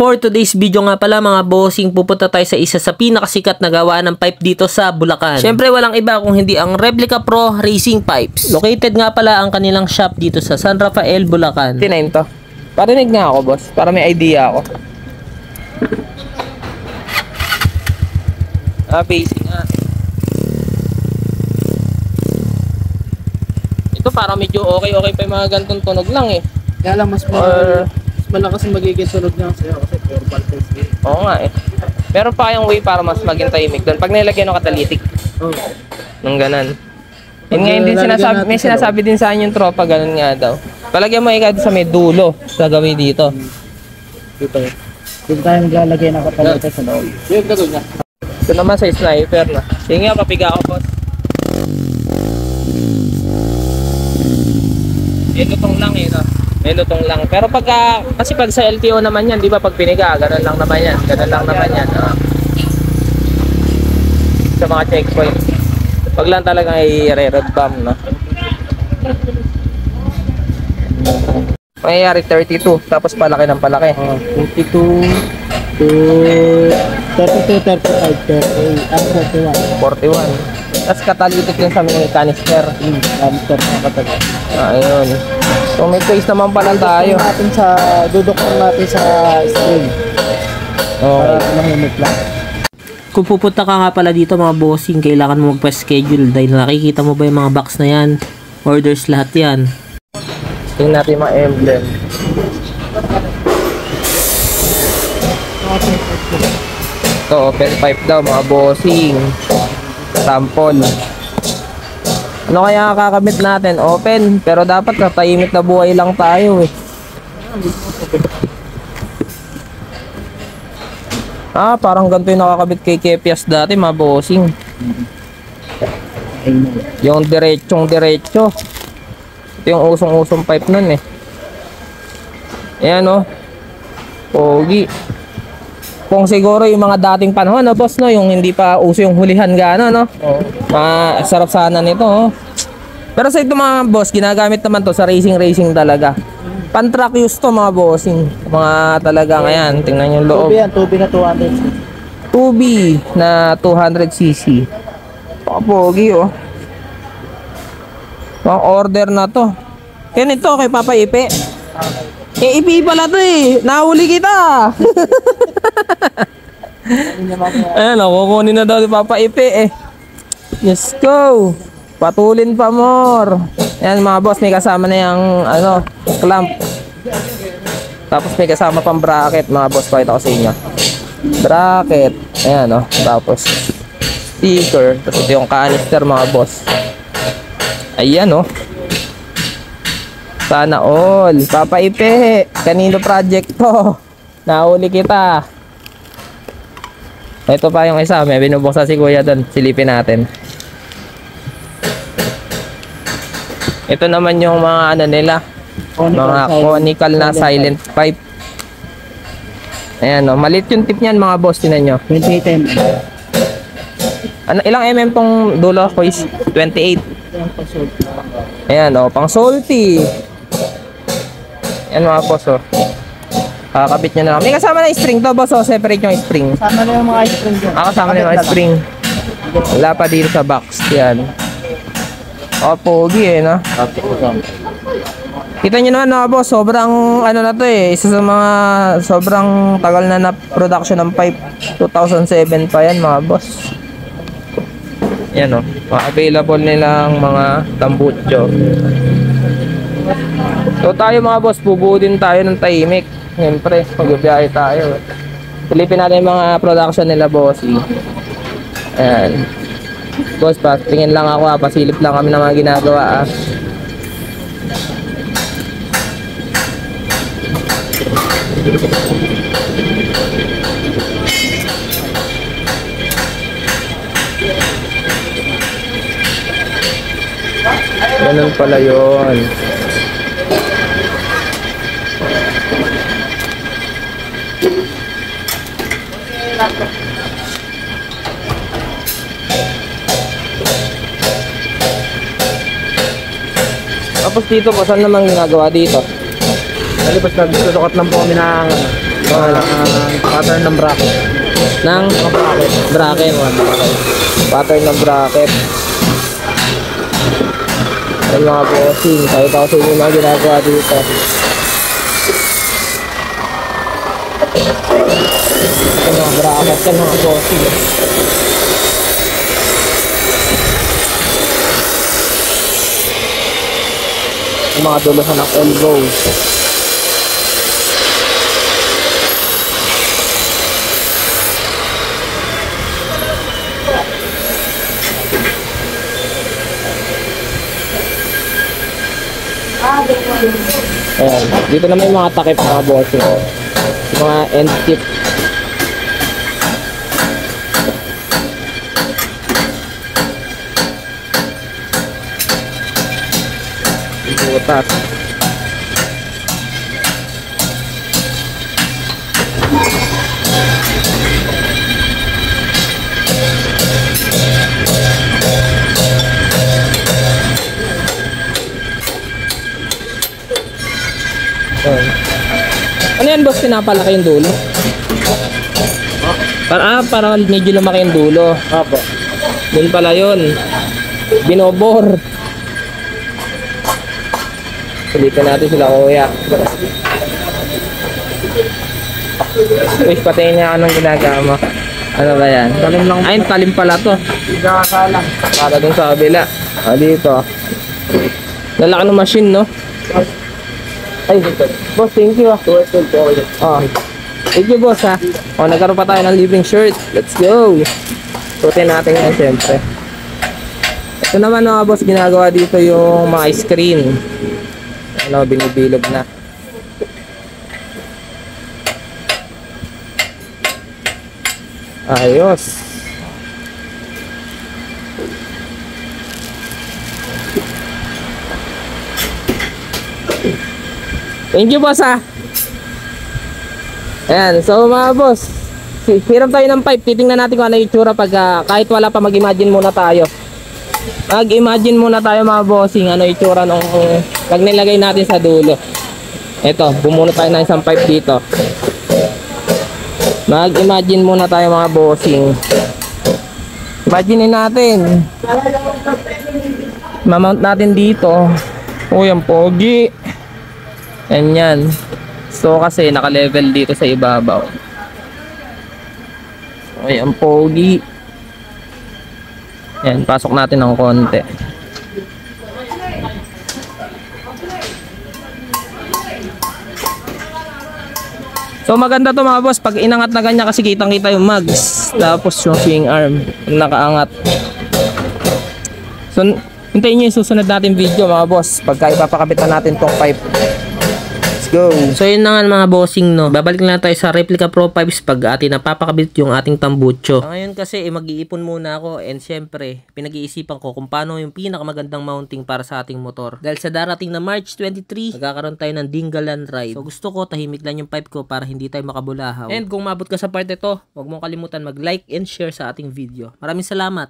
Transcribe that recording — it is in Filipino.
For today's video nga pala mga bossing, pupunta tayo sa isa sa pinakasikat na gawaan ng pipe dito sa Bulacan. Syempre walang iba kung hindi ang Replica Pro Racing Pipes. Located nga pala ang kanilang shop dito sa San Rafael, Bulacan. Tinayin to. Parinig nga ako, boss. Para may idea ako. Basic nga. Ito parang medyo okay pa yung mga gantong tunog lang eh. Kaya lang mas malakas ang magiging tunog niya sa'yo kasi pure voltage eh. Oo nga eh. Meron pa kayong way para mas maging tahimik doon. Pag nilagyan ng catalytic. Oh. Nung ganan. Yun ngayon din sinasabi, may sinasabi din sa inyo yung tropa, ganun nga daw. Palagyan mo ikaw sa may dulo sa gawin dito. Dito. Dito tayo maglalagay ng catalytic sa loob. Yung gagawin niya. Ito naman sa sniper na. Sige nga, papiga ako, boss. Lutong lang eh, no? May lutong lang. Pero pagka, kasi pag sa LTO naman yan, di ba pag piniga, ganun lang naman yan. Ganun lang naman yan. Sa mga checkpoint. Pag lang talagang i-re-red bomb, no? Mayayari 32, tapos palaki ng palaki. 42 to 32, 35, 38, 41. Tapos catalytic yun sa mga canister. canister na katagal. Ayun. So may place naman pala tayo. Dudukong natin sa string. Para mahimik lang. Kung pupunta ka nga pala dito mga bossing, kailangan mo magpa-schedule dahil nakikita mo ba yung mga box na yan? Orders lahat yan. Tingnan natin yung mga emblem. Ito, open pipe daw mga bossing. Sample. Ano kaya kakabit natin? Open. Pero dapat natahimik na buhay lang tayo eh. Parang ganito yung nakakabit kay Kepias dati mga bossing. Yung diretso. Ito yung usong pipe nun eh. Ayan o. Pogi. Kung siguro yung mga dating panahon, no, boss, no, yung hindi pa uso yung hulihan gano'n, no? Sarap sana nito, oh. Pero sa ito mga boss, ginagamit naman to sa racing talaga. Pan-track use to mga bossing. Mga talaga ngayon, tingnan yung loob. 2B na 200. 2B na 200cc. Pogi, oh. Mga order na to. Kaya nito kay Papa Ipe. Ipi pala to eh. Nahuli kita. Ayan o, kukunin na daw si Papa Ipe eh. Let's go. Patulin pa more. Ayan mga boss, may kasama na yung clamp. Tapos may kasama pang bracket mga boss. Pakita ko sa inyo. Bracket. Ayan o. Tapos sticker. Tapos ito yung canister mga boss. Ayan o. Sana all. Papa Ipe, kanino project to? Nahuli kita. Ito pa yung isa. May binubuksan si kuya doon. Silipin natin. Ito naman yung mga nila. Mga conical na silent pipe. Ayan o. Maliit yung tip niyan mga boss. Tinan nyo. 28 mm. Ilang mm tong dulo, boys? 28. Ayan o. Pang salty. Yan mga boss, oh. Kakabit nyo na lang. May kasama na string to, boss, oh. Separate yung string. Kasama na yung mga string dyan. Kasama na yung mga string. Wala pa dito sa box. Yan. Pogi eh, no? Kita nyo naman, mga boss. Sobrang, na to eh. Isa sa mga sobrang tagal na production ng pipe. 2007 pa yan, mga boss. Yan, oh. Available nilang mga tambucho. So tayo mga boss, bubuo din tayo ng tahimik. Siyempre, magbibiyahe tayo. Silipin natin yung mga production nila, boss. Ayan. Boss, tingin lang ako, pasilip lang kami ng mga ginagawa. Ganun pala yun. Tapos dito po, saan naman ginagawa dito? Tapos nagsusukat lang po kami ng Pattern ng bracket. ng bracket. Pattern ng bracket. Ay mga bossing, kahit ako sa inyo mga ginagawa dito. Ito mga bracket yan mga bossing. Yung mga duluhan ng elbow. Ayan. Dito naman yung mga takip mga bossing. Yung mga end tip. Butas. Ano yan boss, pinapalaki yung dulo? Para medyo lumaki yung dulo. Opo. Doon pala yun. Binobor. Sulitin natin sila kuya. Uy, patayin niya anong ginagawa mo. Ano ba yan? Talim lang. Ay, talim pala to. Nagkakasalang. Para dun sa kabila. Dito. Lalaki ng machine, no? Ay, boss, thank you. Thank you, boss, ha. Nagkaroon pa tayo ng living shirt. Let's go. Suotin natin yan, siyempre. Ito naman, mga boss, ginagawa dito yung mga screen. Binibilog na. Ayos. Thank you, boss, ha. Ayan, so mga boss, hiram tayo ng pipe. Titingnan natin kung ano yung itsura pag kahit wala pa, mag-imagine muna tayo. Mag-imagine muna tayo mga bossing, ano yung itsura nung pag nilagay natin sa dulo. Ito, bumunot tayo ng isang pipe dito. Mag-imagine muna tayo mga bossing. Imaginein natin. Mamount natin dito. Uy, ang pogi. Yan. So kasi naka-level dito sa ibabaw. Uy, ang pogi. Yan, pasok natin ng konti. So maganda to mga boss, pag inangat na ganyan kasi kitang-kita yung mags. Tapos yung swing arm, nakaangat. So hintayin nyo yung susunod natin video mga boss, pagka ipapakabit na natin tong pipe. Go. So yun na nga mga bossing, no. Babalik na tayo sa Replica Pro 5 pag atin napapakabit yung ating tambucho. Ngayon kasi mag-iipon muna ako, and syempre pinag-iisipan ko kung paano yung pinakamagandang mounting para sa ating motor. Dahil sa darating na March 23, magkakaroon tayo ng Dingalan ride. So gusto ko tahimik lang yung pipe ko para hindi tayo makabulahaw. And kung mabot ka sa part ito, huwag mong kalimutan mag-like and share sa ating video. Maraming salamat.